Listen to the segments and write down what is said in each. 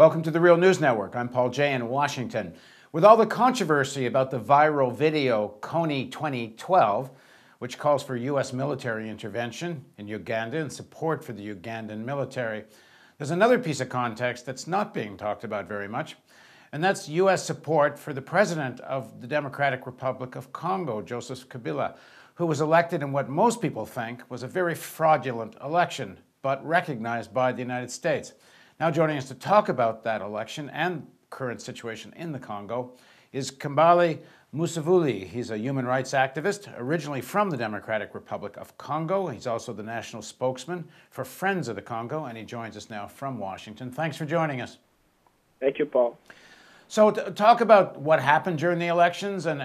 Welcome to the Real News Network. I'm Paul Jay in Washington. With all the controversy about the viral video Kony 2012, which calls for U.S. military intervention in Uganda and support for the Ugandan military, there's another piece of context that's not being talked about very much, and that's U.S. support for the president of the Democratic Republic of Congo, Joseph Kabila, who was elected in what most people think was a very fraudulent election, but recognized by the United States. Now joining us to talk about that election and current situation in the Congo is Kambale Musavuli. He's a human rights activist, originally from the Democratic Republic of Congo. He's also the national spokesman for Friends of the Congo, and he joins us now from Washington. Thanks for joining us. Thank you, Paul. So talk about what happened during the elections and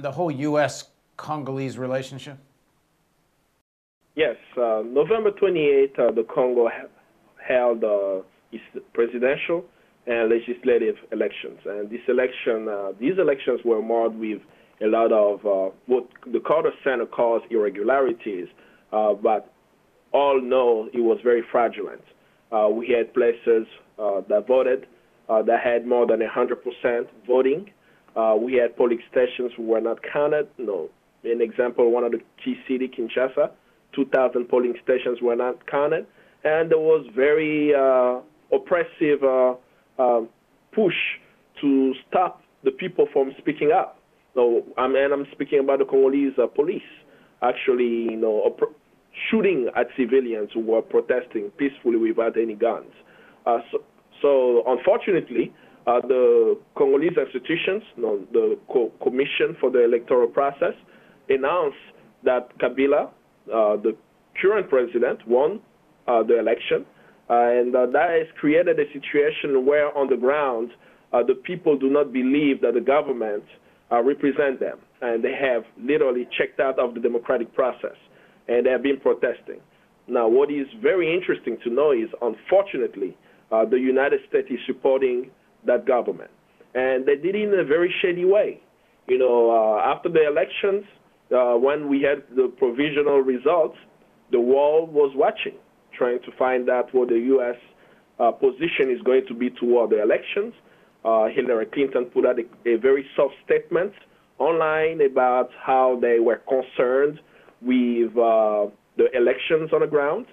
the whole U.S.-Congolese relationship. Yes, November 28th, the Congo held its presidential and legislative elections. And these elections were marred with a lot of what the Carter Center calls irregularities, but all know it was very fraudulent. We had places that voted that had more than 100% voting. We had polling stations who were not counted. An example, one of the key cities, Kinshasa, 2,000 polling stations were not counted. And there was very oppressive push to stop the people from speaking up. I'm speaking about the Congolese police actually, shooting at civilians who were protesting peacefully without any guns. So unfortunately, the Congolese institutions, the Commission for the Electoral Process, announced that Kabila, the current president, won the election. And that has created a situation where on the ground, the people do not believe that the government represents them. And they have literally checked out of the democratic process. And they have been protesting. Now, what is very interesting to know is, unfortunately, the United States is supporting that government. And they did it in a very shady way. After the elections, when we had the provisional results, the world was watching, trying to find out what the U.S. position is going to be toward the elections. Hillary Clinton put out a very soft statement online about how they were concerned with the elections on the ground,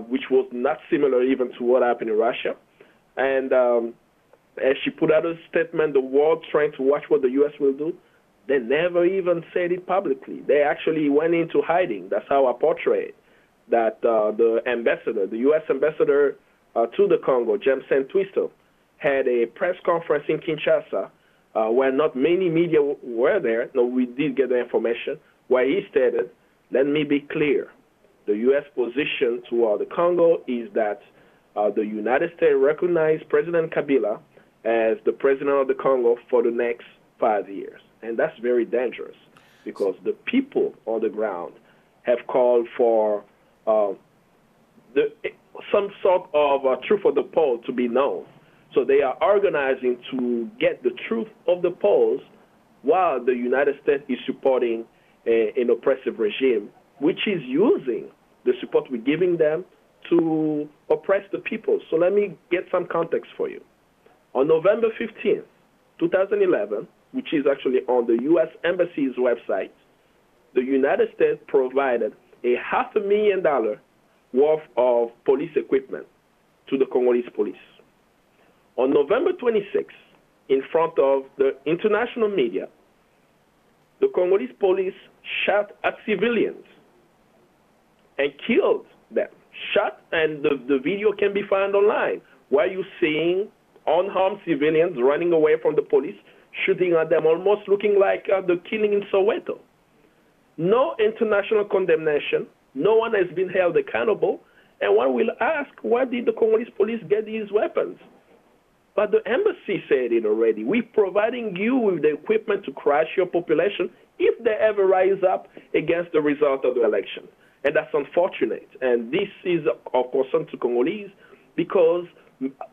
which was not similar even to what happened in Russia. And as she put out a statement, the world trying to watch what the U.S. will do, they never even said it publicly. They actually went into hiding. That's how I portray it. That the ambassador, the U.S. ambassador to the Congo, James Twisto, had a press conference in Kinshasa where not many media were there. No, we did get the information, where he stated, let me be clear, the U.S. position toward the Congo is that the United States recognized President Kabila as the president of the Congo for the next 5 years. And that's very dangerous because the people on the ground have called for some sort of truth of the poll to be known. So they are organizing to get the truth of the polls while the United States is supporting an oppressive regime, which is using the support we're giving them to oppress the people. So let me get some context for you. On November 15th, 2011, which is actually on the U.S. Embassy's website, the United States provided a $500,000 worth of police equipment to the Congolese police. On November 26th, in front of the international media, the Congolese police shot at civilians and killed them. Shot, and the video can be found online, where you're seeing unarmed civilians running away from the police, shooting at them, almost looking like the killing in Soweto. No international condemnation. No one has been held accountable. And one will ask, where did the Congolese police get these weapons? But the embassy said it already. We're providing you with the equipment to crush your population if they ever rise up against the result of the election. And that's unfortunate. And this is of concern to Congolese because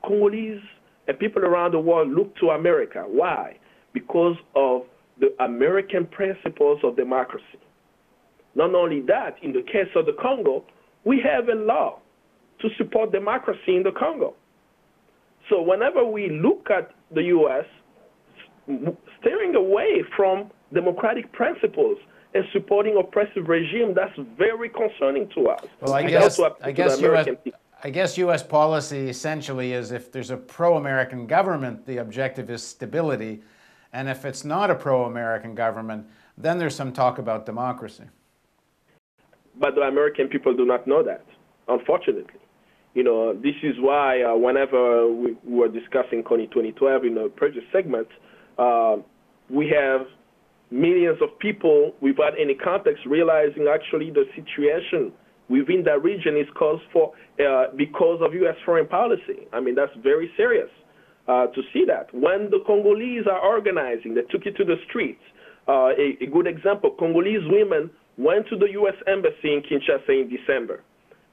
Congolese and people around the world look to America. Why? Because of the American principles of democracy. Not only that, in the case of the Congo, we have a law to support democracy in the Congo. So whenever we look at the U.S. steering away from democratic principles and supporting oppressive regime, that's very concerning to us. Well, I guess U.S. policy essentially is if there's a pro-American government, the objective is stability. And if it's not a pro-American government, then there's some talk about democracy. But the American people do not know that, unfortunately. You know, this is why whenever we were discussing Coney 2012 in the previous segment, we have millions of people without any context realizing actually the situation within that region is caused for because of U.S. foreign policy. I mean, that's very serious to see that. When the Congolese are organizing, they took it to the streets. A good example, Congolese women went to the U.S. Embassy in Kinshasa in December.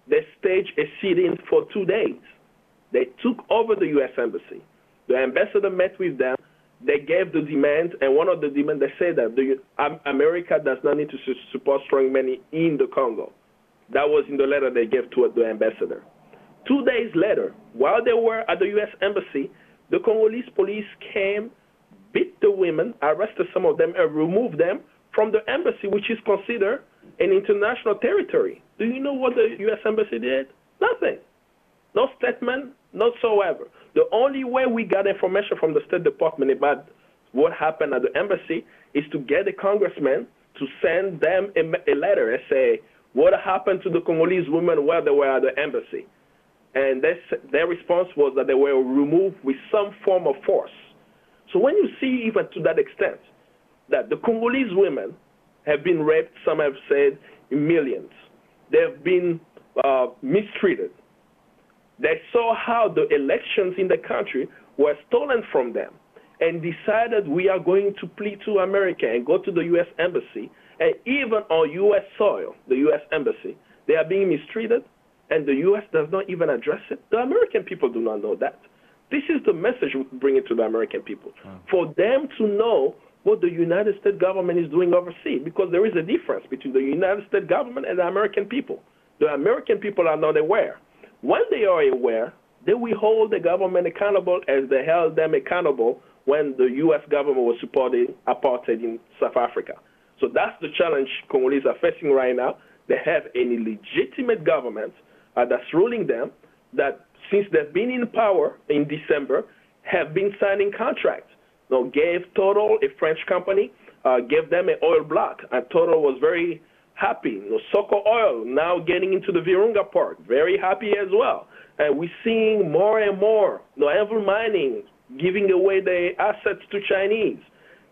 They staged a sit-in for 2 days. They took over the U.S. Embassy. The ambassador met with them. They gave the demands, and one of the demands, they said that America does not need to support strong men in the Congo. That was in the letter they gave to the ambassador. 2 days later, while they were at the U.S. Embassy, the Congolese police came, beat the women, arrested some of them, and removed them from the embassy, which is considered an international territory. Do you know what the U.S. Embassy did? Nothing. No statement, whatsoever. The only way we got information from the State Department about what happened at the embassy is to get a congressman to send them a letter and say, what happened to the Congolese women while they were at the embassy? And their response was that they were removed with some form of force. So when you see even to that extent that the Congolese women have been raped, some have said in millions, they've been mistreated. They saw how the elections in the country were stolen from them and decided we are going to plead to America and go to the U.S. Embassy. And even on U.S. soil, the U.S. Embassy, they are being mistreated, and the U.S. does not even address it. The American people do not know that. This is the message we bring it to the American people, for them to know what the United States government is doing overseas, because there is a difference between the United States government and the American people. The American people are not aware. When they are aware, they will hold the government accountable as they held them accountable when the U.S. government was supporting apartheid in South Africa. So that's the challenge Congolese are facing right now. They have any legitimate government that's ruling them that since they've been in power in December have been signing contracts. Now, gave Total, a French company, gave them an oil block, and Total was very happy. Soko Oil now getting into the Virunga Park, very happy as well. And we're seeing more and more Envil Mining giving away their assets to Chinese.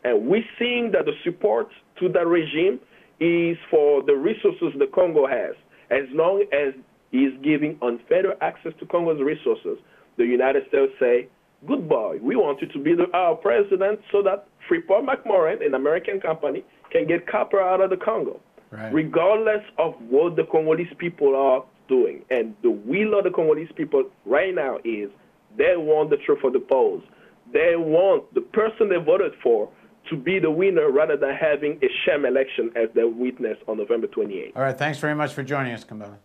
And we're seeing that the support to that regime is for the resources the Congo has. As long as he's giving unfettered access to Congo's resources, the United States say, good boy, we want you to be our president so that Freeport McMoran, an American company, can get copper out of the Congo, regardless of what the Congolese people are doing. And the will of the Congolese people right now is they want the truth of the polls. They want the person they voted for to be the winner rather than having a sham election as they witnessed on November 28th. All right, thanks very much for joining us, Kambale.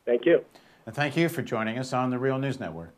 Thank you. And thank you for joining us on the Real News Network.